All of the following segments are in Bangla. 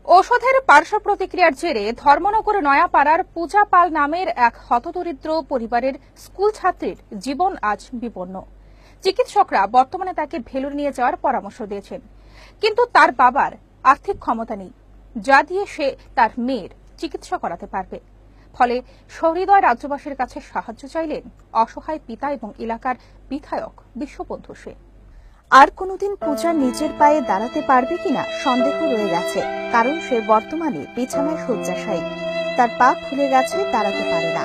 ঔষধের পার্শ্ব প্রতিক্রিয়ার জেরে ধর্মনগর নয়াপাড়ার পূজা পাল নামের এক হতদরিদ্র পরিবারের স্কুল ছাত্রীর জীবন আজ বিপন্ন। চিকিৎসকরা বর্তমানে তাকে ভেলোর নিয়ে যাওয়ার পরামর্শ দিয়েছেন, কিন্তু তার বাবার আর্থিক ক্ষমতা নেই যা দিয়ে সে তার মেয়ের চিকিৎসা করাতে পারবে। ফলে সহৃদয় রাজ্যবাসীর কাছে সাহায্য চাইলেন অসহায় পিতা এবং এলাকার বিধায়ক বিশ্ববন্ধু সেন। আর কোনোদিন পূজা নিজের পায়ে দাঁড়াতে পারবে কিনা সন্দেহ রয়ে গেছে, কারণ সে বর্তমানে বিছানায় শয্যাশায়ী। তার পা ফুলে গেছে, দাঁড়াতে পারে না।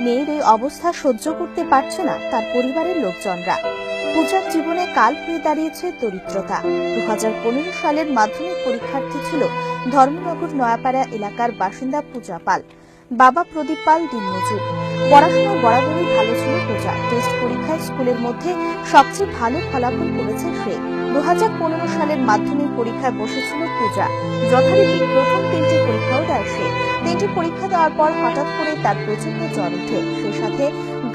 মেয়ের এই অবস্থা সহ্য করতে পারছে না তার পরিবারের লোকজনরা। পূজার জীবনে কাল হয়ে দাঁড়িয়েছে দরিদ্রতা। 2015 সালের মাধ্যমিক পরীক্ষার্থী ছিল ধর্মনগর নয়াপাড়া এলাকার বাসিন্দা পূজা পাল। বাবা প্রদীপ পাল দিনমজুর। পড়াশোনা বরাবরই ভালো ছিল পূজা। টেস্ট পরীক্ষায় স্কুলের মধ্যে সবচেয়ে ভালো ফলাফল করেছে সে। 2015 সালের মাধ্যমিক পরীক্ষায় বসেছিল পূজা। যথারীতি প্রথম 3টি পরীক্ষাও দেয় সে। 3টি পরীক্ষা দেওয়ার পর হঠাৎ করে তার প্রচন্ড জ্বর ওঠে। সেই সাথে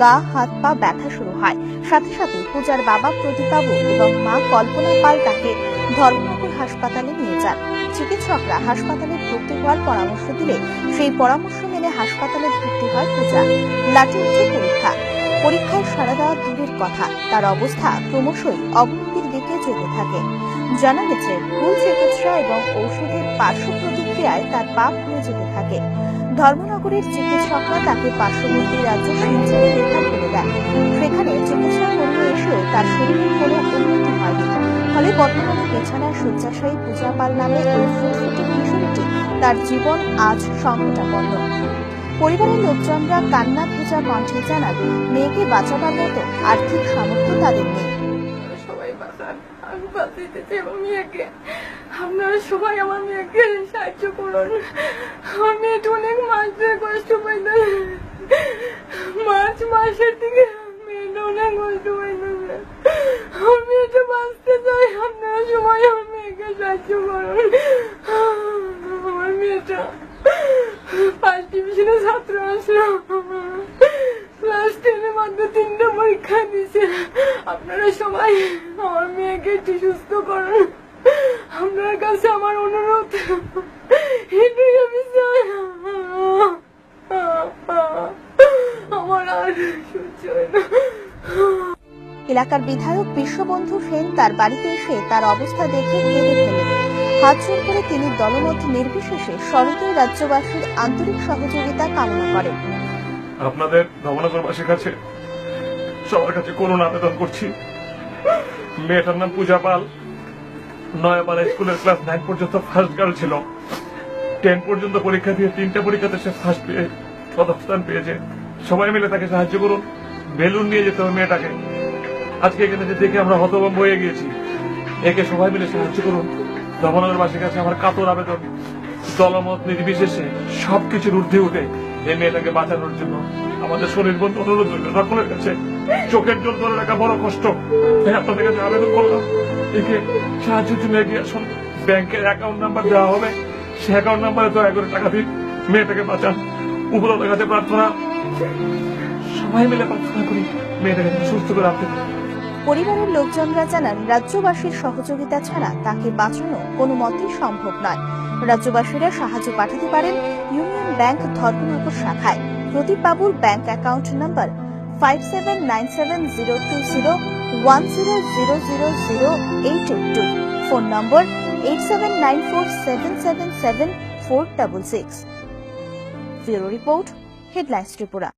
গা হাত পা ব্যথা শুরু হয়। সাথে সাথে পূজার বাবা প্রদীপবাবু এবং মা কল্পনা পাল তাকে ধর্মনগর হাসপাতালে নিয়ে যান। চিকিৎসকরা হাসপাতালে ভর্তি হওয়ার পরামর্শ দিলে সেই পরামর্শ মেনে হাসপাতালে ভর্তি হয় পূজা। লাঠি উঠে পরীক্ষায় সাড়া দেওয়া দূরের কথা, তার অবস্থা ক্রমশই অবনতির দিকে যেতে থাকে। জানা গেছে, ভুল চিকিৎসা এবং ঔষধের পার্শ্ব প্রতিক্রিয়ায় তার পা ফুলে যেতে থাকে। ধর্মনগরের চিকিৎসকরা তাকে পার্শ্ববর্তী রাজ্য শিলচরে রেফার করে দেন। সেখানে চিকিৎসা কর্মী এসেও তার শরীরের কোনো উন্নতি হয়নি। ফলে বর্তমানে বিছানায় শয্যাশায়ী পূজা পাল নামে ওই ফুটফুটে কিশোরীটি তার জীবন আজ সংকটাপন্ন। পরিবারের লোকজনরা কান্না ভেজা কণ্ঠে জানান, মেয়েকে বাঁচাবার মতো আর্থিক সামর্থ্য তাদের নেই। সবাই বাঁচান, আমি বাঁচাইতে চাই আমার মেয়েকে। আপনারা সবাই আমার মেয়েকে সাহায্য করুন। আমার মেয়েটা অনেক মাস ধরে কষ্ট পাইতেছে। মার্চ মাসের দিকে মেয়েটা অনেক কষ্ট পাইতেছে। আমার মেয়েটা বাঁচতে চাই, আপনারা সবাই আমার মেয়েকে সাহায্য করুন। আমার মেয়েটা ফার্স্ট ডিভিশনে ছাত্র আসলো, ক্লাস 10-এর মধ্যে 3টা পরীক্ষা দিয়েছে। আপনারা সবাই আমার মেয়েকে একটু সুস্থ করুন। আপনার কাছে আমার অনুরোধ, এটাই আমি চাই। আমার আর সহ্য হয় না। এলাকার বিধায়ক বিশ্ববন্ধু সেন তার বাড়িতে এসে তার অবস্থা দেখে কেঁদে ফেলেন। হাত জোর করে তিনি দলমত নির্বিশেষে সহৃদয় রাজ্যবাসীর আন্তরিক সহযোগিতা কামনা করেন। আপনাদের ধর্মনগরবাসীর কাছে সবার কাছে করুণ আবেদন করছি। মেয়েটার নাম পূজা পাল। নয়াপাড়া স্কুলের ক্লাস 9 পর্যন্ত ফার্স্ট গার্ল ছিল। 10 পর্যন্ত পরীক্ষা দিয়ে 3টা পরীক্ষাতে সে ফার্স্ট পেয়ে প্রথম স্থান পেয়েছে। সবাই মিলে তাকে সাহায্য করুন। বেলুন নিয়ে যেতে হবে মেয়েটাকে। আজকে এখানে যে দেখে আমরা হতভম্ব হয়ে গিয়েছি। একে সবাই মিলে সাহায্য করুন। ধর্মনগরবাসীর কাছে আমার কাতর আবেদন, দলমত নির্বিশেষে সবকিছুর ঊর্ধ্বে উঠে এই মেয়েটাকে বাঁচানোর জন্য আমাদের শরীর বন্ধু অনুরোধ রইল সকলের কাছে। চোখের জল ধরে রাখা বড় কষ্ট। তাই আপনাদের কাছে আবেদন করলাম, একে সাহায্যের জন্য এগিয়ে আসুন। ব্যাংকের অ্যাকাউন্ট নাম্বার দেওয়া হবে, সে অ্যাকাউন্ট নাম্বারে দয়া করে টাকা দিন, মেয়েটাকে বাঁচান। উপরওয়ালার কাছে প্রার্থনা, সবাই মিলে প্রার্থনা করি মেয়েটাকে সুস্থ করে রাখতে। পরিবারের লোকজনরা জানান, রাজ্যবাসীর সহযোগিতা ছাড়া তাকে বাঁচানো কোনো মতেই সম্ভব নয়। রাজ্যবাসীরা সাহায্য পাঠাতে পারেন ইউনিয়ন ব্যাংক ধর্মনগর শাখায়। প্রদীপ বাবুর ব্যাংক অ্যাকাউন্ট নাম্বার 57970601000882, ফোন নম্বর 8794777466। Bureau report, headlines Tripura.